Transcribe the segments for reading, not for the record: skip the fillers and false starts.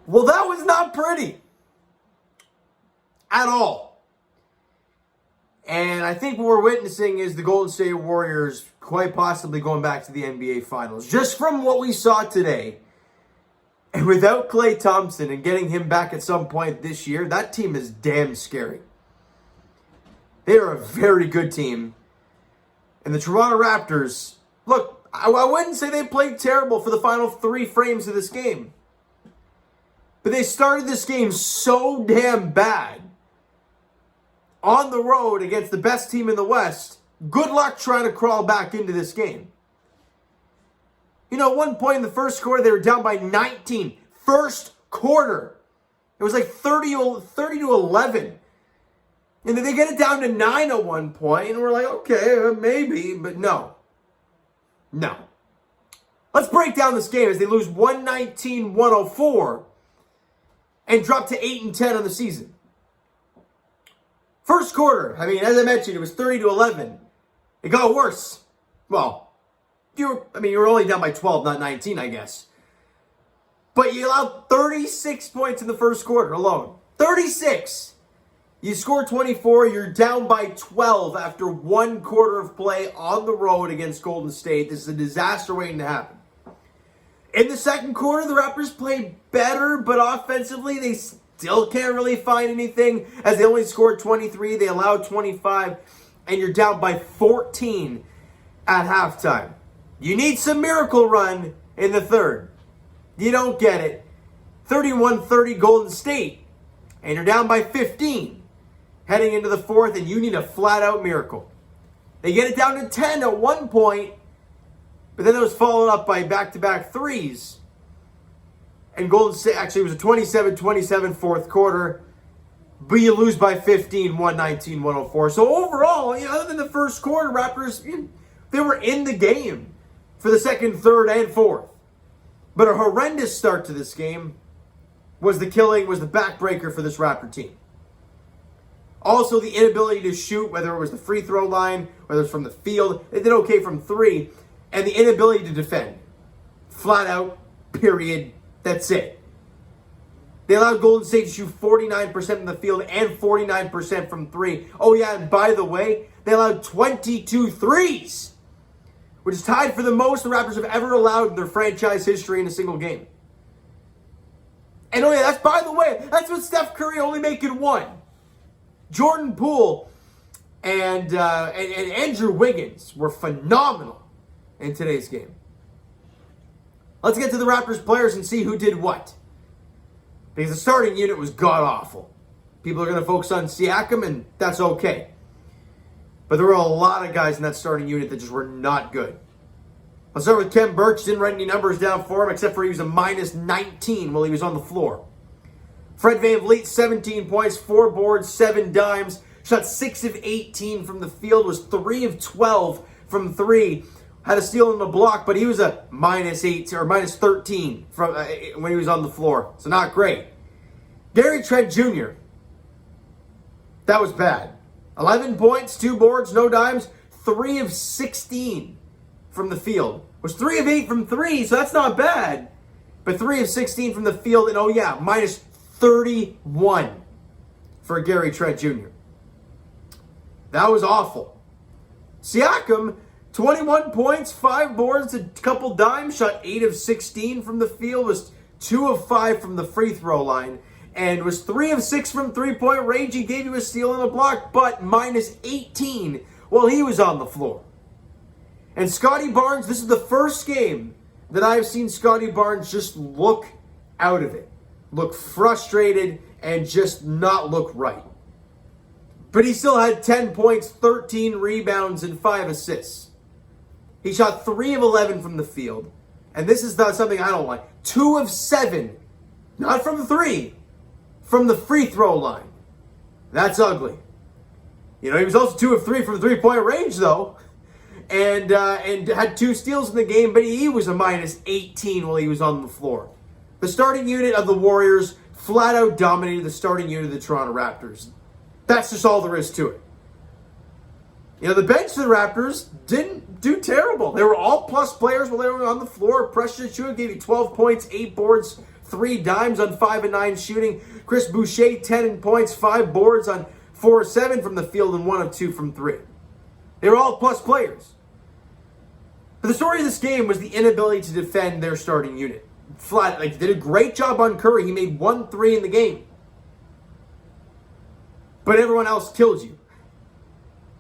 Well, that was not pretty. At all. And I think what we're witnessing is the Golden State Warriors quite possibly going back to the NBA Finals. Just from what we saw today, and without Klay Thompson and getting him back at some point this year, that team is damn scary. They are a very good team. And the Toronto Raptors, look, I wouldn't say they played terrible for the final 3 frames of this game. But they started this game so damn bad. On the road against the best team in the West. Good luck trying to crawl back into this game. You know, at one point in the first quarter, they were down by 19. First quarter. It was like 30 to 11. And then they get it down to 9 at one point, and we're like, okay, maybe, but no. No. Let's break down this game as they lose 119-104 and drop to 8-10 on the season. First quarter, I mean, as I mentioned, it was 30 to 11. It got worse. Well, you were only down by 12, not 19, I guess. But you allowed 36 points in the first quarter alone. 36! You score 24, you're down by 12 after 1 quarter of play on the road against Golden State. This is a disaster waiting to happen. In the second quarter, the Raptors played better, but offensively, they still can't really find anything as they only scored 23. They allowed 25, and you're down by 14 at halftime. You need some miracle run in the third. You don't get it. 31-30 Golden State, and you're down by 15 heading into the fourth, and you need a flat-out miracle. They get it down to 10 at one point, but then it was followed up by back-to-back threes. And Golden State, actually, it was a 27-27 fourth quarter, but you lose by 15, 119-104. So overall, other than the first quarter, Raptors, they were in the game for the second, third, and fourth. But a horrendous start to this game was the backbreaker for this Raptor team. Also, the inability to shoot, whether it was the free throw line, whether it's from the field. They did okay from 3. And the inability to defend. Flat out, period. That's it. They allowed Golden State to shoot 49% from the field and 49% from 3. Oh yeah, and by the way, they allowed 22 threes, which is tied for the most the Raptors have ever allowed in their franchise history in a single game. And oh yeah, that's what Steph Curry only making 1. Jordan Poole and Andrew Wiggins were phenomenal in today's game. Let's get to the Raptors players and see who did what. Because the starting unit was god-awful. People are going to focus on Siakam, and that's okay. But there were a lot of guys in that starting unit that just were not good. Let's start with Khem Birch. Didn't write any numbers down for him, except for he was a minus 19 while he was on the floor. Fred VanVleet, 17 points, 4 boards, 7 dimes. Shot 6 of 18 from the field, was 3 of 12 from 3. Had a steal in the block, but he was a minus 8 or minus 13 from when he was on the floor. So not great. Gary Trent Jr. That was bad. 11 points, 2 boards, no dimes, 3 of 16 from the field. Was 3 of 8 from 3, so that's not bad. But 3 of 16 from the field, and oh yeah, minus 31 for Gary Trent Jr. That was awful. Siakam, 21 points, 5 boards, a couple dimes, shot 8 of 16 from the field, was 2 of 5 from the free throw line, and was 3 of 6 from three-point range. He gave you a steal and a block, but minus 18 while he was on the floor. And Scotty Barnes, this is the first game that I've seen Scotty Barnes just look out of it. Look frustrated and just not look right. But he still had 10 points, 13 rebounds, and 5 assists. He shot 3 of 11 from the field. And this is not something I don't like. 2 of 7, not from 3, from the free throw line. That's ugly. He was also 2 of 3 from 3-point range, though. And had 2 steals in the game, but he was a minus 18 while he was on the floor. The starting unit of the Warriors flat out dominated the starting unit of the Toronto Raptors. That's just all there is to it. The bench of the Raptors didn't do terrible. They were all plus players while they were on the floor. Precious Achiuwa gave you 12 points, 8 boards, 3 dimes on 5 and 9 shooting. Chris Boucher, 10 points, 5 boards on 4 of 7 from the field, and 1 of 2 from 3. They were all plus players. But the story of this game was the inability to defend their starting unit. Flat, like, did a great job on Curry. He made 1 3 in the game. But everyone else killed you.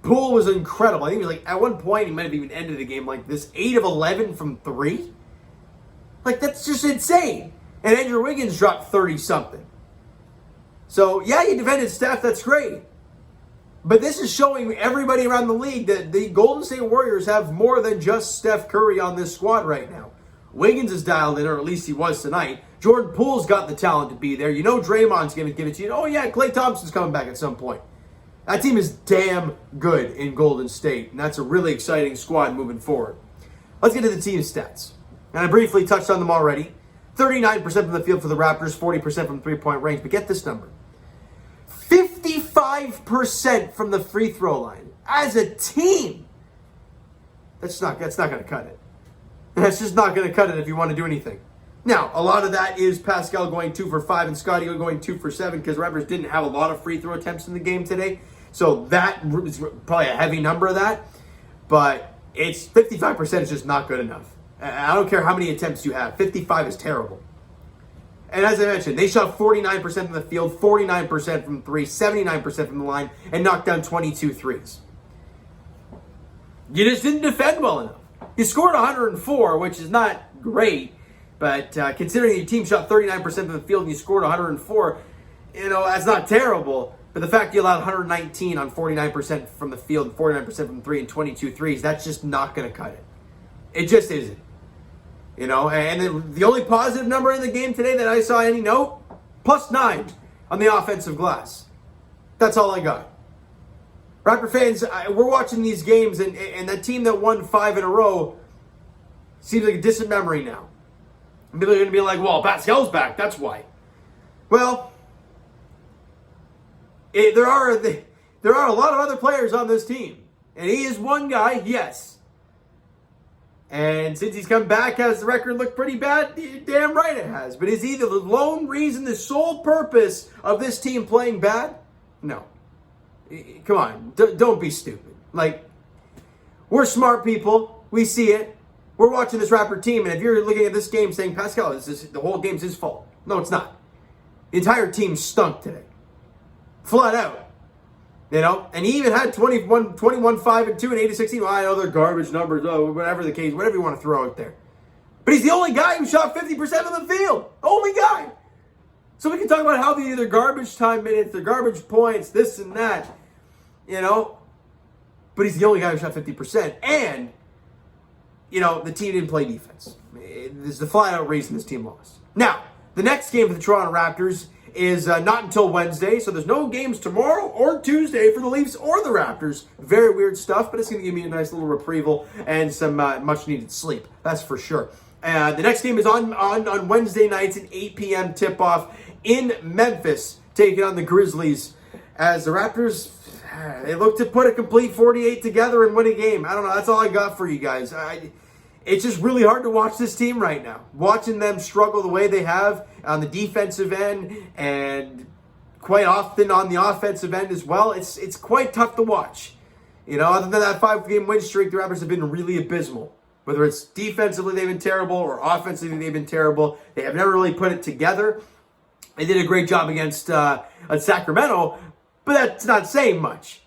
Poole was incredible. I think he was like, at one point, he might have even ended the game like this. 8 of 11 from 3? Like, that's just insane. And Andrew Wiggins dropped 30-something. So, yeah, you defended Steph. That's great. But this is showing everybody around the league that the Golden State Warriors have more than just Steph Curry on this squad right now. Wiggins is dialed in, or at least he was tonight. Jordan Poole's got the talent to be there. You know Draymond's going to give it to you. Oh, yeah, Klay Thompson's coming back at some point. That team is damn good in Golden State, and that's a really exciting squad moving forward. Let's get to the team stats. And I briefly touched on them already. 39% from the field for the Raptors, 40% from three-point range. But get this number. 55% from the free throw line. As a team. That's not going to cut it. That's just not going to cut it if you want to do anything. Now, a lot of that is Pascal going 2 for 5 and Scottie going 2 for 7 because the Raptors didn't have a lot of free throw attempts in the game today. So that is probably a heavy number of that. But it's 55% is just not good enough. I don't care how many attempts you have. 55 is terrible. And as I mentioned, they shot 49% from the field, 49% from 3, 79% from the line, and knocked down 22 threes. You just didn't defend well enough. You scored 104, which is not great, but considering your team shot 39% from the field and you scored 104, that's not terrible. But the fact you allowed 119 on 49% from the field, 49% from 3, and 22 threes, that's just not going to cut it. It just isn't. And the only positive number in the game today that I saw any note, +9 on the offensive glass. That's all I got. Raptor fans, we're watching these games, and that team that won 5 in a row seems like a distant memory now. And people are going to be like, well, Pascal's back, that's why. Well, there are a lot of other players on this team. And he is one guy, yes. And since he's come back, has the record looked pretty bad? Damn right it has. But is he the lone reason, the sole purpose of this team playing bad? No. Come on, don't be stupid. Like, we're smart people. We see it. We're watching this Raptor team, and if you're looking at this game saying, Pascal, the whole game's his fault. No, it's not. The entire team stunk today. Flat out. And he even had 21, 5, and 2, and 8 of 16. Well, I know they're garbage numbers, whatever the case, whatever you want to throw out there. But he's the only guy who shot 50% of the field. Only guy. So we can talk about how they're either garbage time minutes, they're garbage points, this and that. But he's the only guy who shot 50%. And, the team didn't play defense. This is the flat-out reason this team lost. Now, the next game for the Toronto Raptors is not until Wednesday, so there's no games tomorrow or Tuesday for the Leafs or the Raptors. Very weird stuff, but it's going to give me a nice little reprieval and some much-needed sleep. That's for sure. The next game is on Wednesday nights at 8 p.m. tip-off in Memphis, taking on the Grizzlies. As the Raptors, they look to put a complete 48 together and win a game. I don't know. That's all I got for you guys. It's just really hard to watch this team right now. Watching them struggle the way they have on the defensive end and quite often on the offensive end as well. It's quite tough to watch. Other than that 5-game win streak, the Raptors have been really abysmal. Whether it's defensively they've been terrible or offensively they've been terrible, they have never really put it together. They did a great job against Sacramento, but that's not saying much,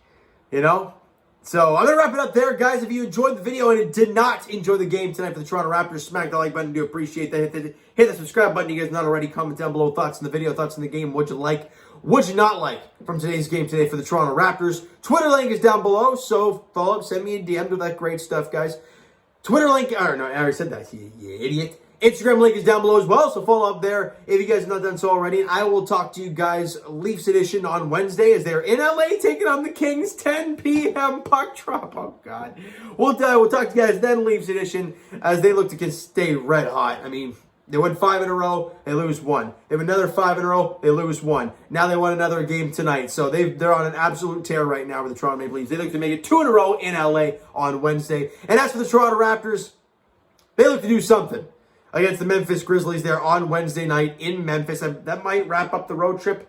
So I'm going to wrap it up there, guys. If you enjoyed the video and did not enjoy the game tonight for the Toronto Raptors, smack the like button. I do appreciate that. Hit the subscribe button. You guys not already. Comment down below thoughts on the video, thoughts on the game. What'd you like? What'd you not like from today's game today for the Toronto Raptors? Twitter link is down below, so follow up. Send me a DM. Do that great stuff, guys. Twitter link. No, I already said that. You idiot. Instagram link is down below as well, so follow up there if you guys have not done so already. And I will talk to you guys Leafs edition on Wednesday as they're in LA taking on the Kings, 10 p.m. puck drop. Oh, God. We'll talk to you guys then, Leafs edition, as they look to stay red hot. I mean, they win 5 in a row, they lose 1. They have another 5 in a row, they lose 1. Now they won another game tonight. So they're on an absolute tear right now with the Toronto Maple Leafs. They look to make it 2 in a row in LA on Wednesday. And as for the Toronto Raptors, they look to do something. against the Memphis Grizzlies there on Wednesday night in Memphis. That might wrap up the road trip.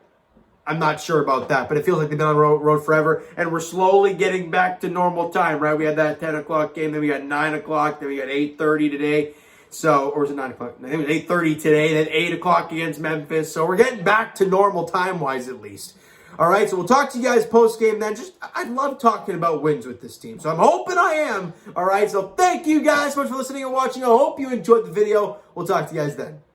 I'm not sure about that, but it feels like they've been on the road forever, and we're slowly getting back to normal time, right? We had that 10 o'clock game, then we got 9 o'clock, then we got 8:30 today. So, or was it 9 o'clock? I think it was 8:30 today, then 8 o'clock against Memphis. So we're getting back to normal time-wise at least. All right, so we'll talk to you guys post-game then. I love talking about wins with this team, so I'm hoping I am. All right, so thank you guys so much for listening and watching. I hope you enjoyed the video. We'll talk to you guys then.